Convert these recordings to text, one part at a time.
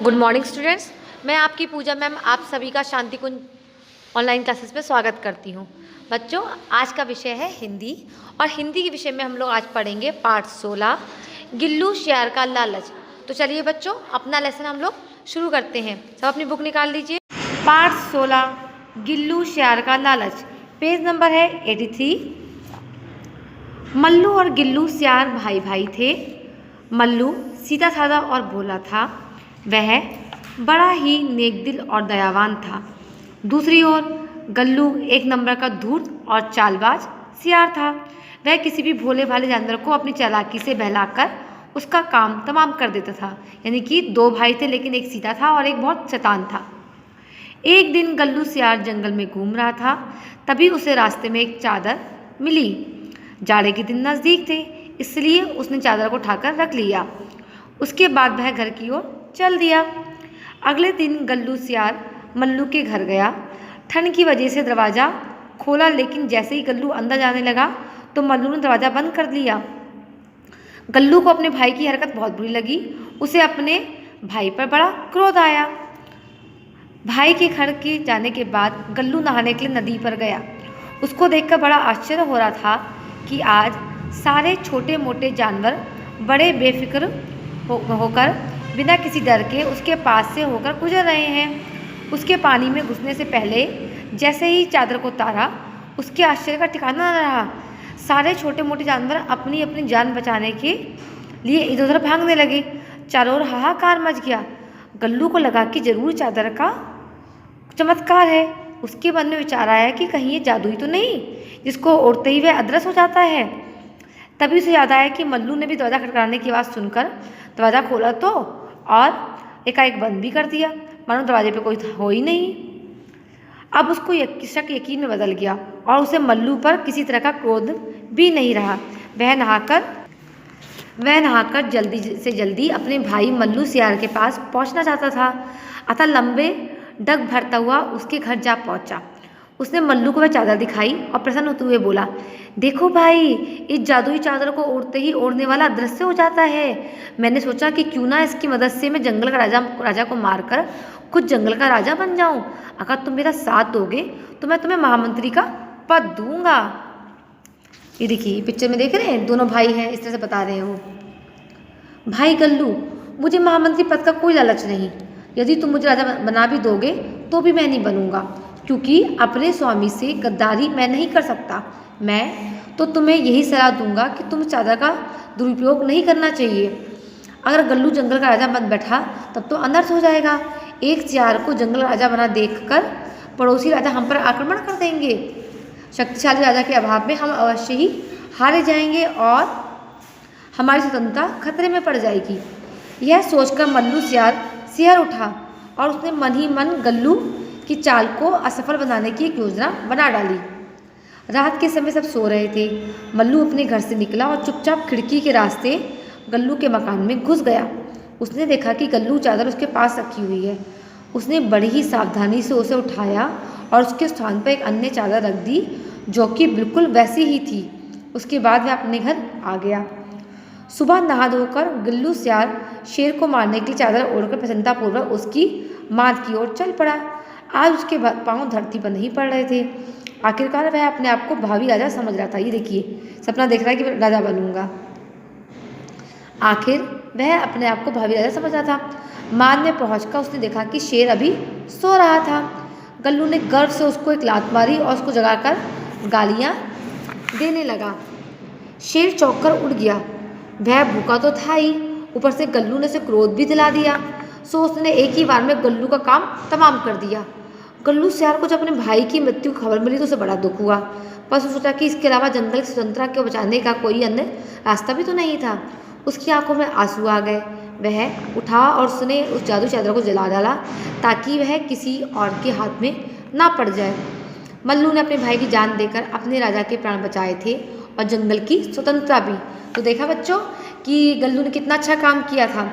Good morning students. मैं आपकी पूजा ma'am आप सभी का शांति कुंज ऑनलाइन क्लासेस में स्वागत करती हूँ। बच्चों, आज का विषय है हिंदी और हिंदी के विषय में हम लोग आज पढ़ेंगे पाठ 16 गिल्लू शेर का लालच। तो चलिए बच्चों, अपना लेसन हम लोग शुरू करते हैं। सब अपनी बुक निकाल लीजिए। पाठ 16 गिल्लू शेर का लालच, पेज नंबर है 83। मल्लू और गिल्लू सियार भाई भाई थे। मल्लू सीधा साधा और भोला था। वह बड़ा ही नेकदिल और दयावान था। दूसरी ओर गल्लू एक नंबर का धूर्त और चालबाज सियार था। वह किसी भी भोले भाले जानवर को अपनी चालाकी से बहलाकर उसका काम तमाम कर देता था। यानी कि दो भाई थे, लेकिन एक सीधा था और एक बहुत शैतान था। एक दिन गल्लू सियार जंगल में घूम रहा था, तभी उसे रास्ते में एक चादर मिली। जाड़े के दिन नज़दीक थे, इसलिए उसने चादर को उठाकर रख लिया। उसके बाद वह घर की ओर चल दिया। अगले दिन गल्लू सियार मल्लू के घर गया। ठंड की वजह से दरवाज़ा खोला, लेकिन जैसे ही गल्लू अंदर जाने लगा तो मल्लू ने दरवाज़ा बंद कर दिया। गल्लू को अपने भाई की हरकत बहुत बुरी लगी। उसे अपने भाई पर बड़ा क्रोध आया। भाई के घर के जाने के बाद गल्लू नहाने के लिए नदी पर गया। उसको देखकर बड़ा आश्चर्य हो रहा था कि आज सारे छोटे मोटे जानवर बड़े बेफिक्र होकर बिना किसी डर के उसके पास से होकर गुजर रहे हैं। उसके पानी में घुसने से पहले जैसे ही चादर को उतारा, उसके आश्चर्य का ठिकाना न रहा। सारे छोटे मोटे जानवर अपनी अपनी जान बचाने के लिए इधर उधर भागने लगे। चारों ओर हाहाकार मच गया। गल्लू को लगा कि जरूर चादर का चमत्कार है। उसके मन में विचार आया कि कहीं ये जादू ही तो नहीं जिसको ओढ़ते ही वह अदृश्य हो जाता है। तभी उसे याद आया कि मल्लू ने भी दरवाज़ा खटखटाने की आवाज़ सुनकर दरवाज़ा खोला तो और एकाएक बंद भी कर दिया, मानो दरवाजे पे कोई हो ही नहीं। अब उसको शक यकीन में बदल गया और उसे मल्लू पर किसी तरह का क्रोध भी नहीं रहा। वह नहाकर जल्दी से जल्दी अपने भाई मल्लू सियार के पास पहुंचना चाहता था। अतः लंबे डग भरता हुआ उसके घर जा पहुंचा। उसने मल्लू को वह चादर दिखाई और प्रसन्न होते हुए बोला, देखो भाई, इस जादुई चादर को ओढ़ते ही ओढ़ने वाला अदृश्य हो जाता है। मैंने सोचा कि क्यों ना इसकी मदद से मैं जंगल का राजा को मारकर खुद जंगल का राजा बन जाऊं। अगर तुम मेरा साथ दोगे तो मैं तुम्हें महामंत्री का पद दूंगा। ये देखिए, पिक्चर में देख रहे हैं, दोनों भाई हैं, इस तरह से बता रहे हो। भाई गल्लू, मुझे महामंत्री पद का कोई लालच नहीं। यदि तुम मुझे राजा बना भी दोगे तो भी मैं नहीं बनूंगा, क्योंकि अपने स्वामी से गद्दारी मैं नहीं कर सकता। मैं तो तुम्हें यही सलाह दूंगा कि तुम चादर का दुरुपयोग नहीं करना चाहिए। अगर गल्लू जंगल का राजा बन बैठा तब तो अनर्थ हो जाएगा। एक सियार को जंगल राजा बना देखकर पड़ोसी राजा हम पर आक्रमण कर देंगे। शक्तिशाली राजा के अभाव में हम अवश्य ही हारे जाएंगे और हमारी स्वतंत्रता खतरे में पड़ जाएगी। यह सोचकर मल्लू सियार उठा और उसने मन ही मन गल्लू की चाल को असफल बनाने की एक योजना बना डाली। रात के समय सब सो रहे थे। मल्लू अपने घर से निकला और चुपचाप खिड़की के रास्ते गल्लू के मकान में घुस गया। उसने देखा कि गल्लू चादर उसके पास रखी हुई है। उसने बड़ी ही सावधानी से उसे उठाया और उसके स्थान पर एक अन्य चादर रख दी, जो कि बिल्कुल वैसी ही थी। उसके बाद वह अपने घर आ गया। सुबह नहा धोकर गल्लू सियार शेर को मारने के लिए चादर ओढ़कर प्रसन्नतापूर्वक उसकी माद की ओर चल पड़ा। आज उसके पांव धरती पर नहीं पड़ रहे थे। आखिरकार वह अपने आप को भावी राजा समझ रहा था। ये देखिए, सपना देख रहा है कि राजा बनूंगा। आखिर वह अपने आप को भावी राजा समझ रहा था। माद में पहुंचकर उसने देखा कि शेर अभी सो रहा था। गल्लू ने गर्व से उसको एक लात मारी और उसको जगाकर गालियां देने लगा। शेर चौंक कर उठ गया। वह भूखा तो था ही, ऊपर से गल्लू ने उसे क्रोध भी दिला दिया। सो उसने एक ही बार में गल्लू का काम तमाम कर दिया। गल्लू सियार को जब अपने भाई की मृत्यु की खबर मिली तो उसे बड़ा दुख हुआ, पर उसने सोचा कि इसके अलावा जंगल की स्वतंत्रता को बचाने का कोई अन्य रास्ता भी तो नहीं था। उसकी आंखों में आंसू आ गए। वह उठा और उसने उस जादू चादर को जला डाला ताकि वह किसी और के हाथ में ना पड़ जाए। मल्लू ने अपने भाई की जान देकर अपने राजा के प्राण बचाए थे और जंगल की स्वतंत्रता भी। तो देखा बच्चों कि गल्लू ने कितना अच्छा काम किया था।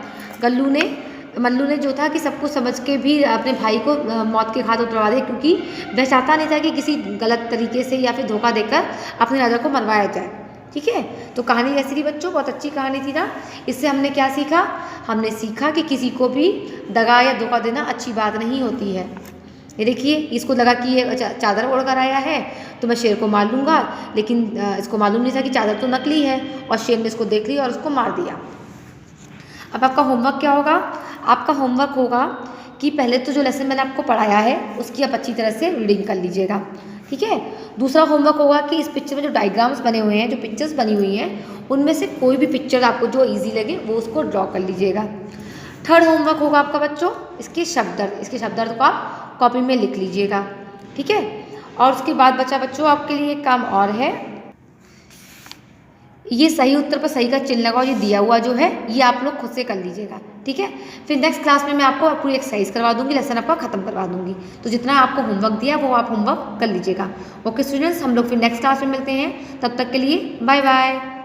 मल्लू ने जो था कि सब कुछ समझ के भी अपने भाई को मौत के घाट उतरवा दिया, क्योंकि वह चाहता नहीं था कि किसी गलत तरीके से या फिर धोखा देकर अपने राजा को मरवाया जाए। ठीक है। तो कहानी कैसी थी बच्चों? बहुत अच्छी कहानी थी ना। इससे हमने क्या सीखा? हमने सीखा कि किसी को भी दगा या धोखा देना अच्छी बात नहीं होती है। ये देखिए, इसको लगा कि ये चादर ओढ़ कर आया है तो मैं शेर को मार लूँगा, लेकिन इसको मालूम नहीं था कि चादर तो नकली है, और शेर ने इसको देख लिया और उसको मार दिया। अब आपका होमवर्क क्या होगा? आपका होमवर्क होगा कि पहले तो जो लेसन मैंने आपको पढ़ाया है उसकी आप अच्छी तरह से रीडिंग कर लीजिएगा, ठीक है। दूसरा होमवर्क होगा कि इस पिक्चर में जो डायग्राम्स बने हुए हैं, जो पिक्चर्स बनी हुई हैं, उनमें से कोई भी पिक्चर आपको जो ईजी लगे वो उसको ड्रॉ कर लीजिएगा। थर्ड होमवर्क होगा आपका बच्चों इसके शब्दार्थ को आप कॉपी में लिख लीजिएगा, ठीक है। और उसके बाद बच्चा बच्चों आपके लिए एक काम और है, ये सही उत्तर पर सही का चिन्ह लगाओ, ये दिया हुआ जो है ये आप लोग खुद से कर लीजिएगा, ठीक है। फिर नेक्स्ट क्लास में मैं आपको पूरी एक्सरसाइज करवा दूंगी, लेसन आपका खत्म करवा दूंगी। तो जितना आपको होमवर्क दिया वो आप होमवर्क कर लीजिएगा। ओके स्टूडेंट्स, हम लोग फिर नेक्स्ट क्लास में मिलते हैं, तब तक के लिए बाय बाय।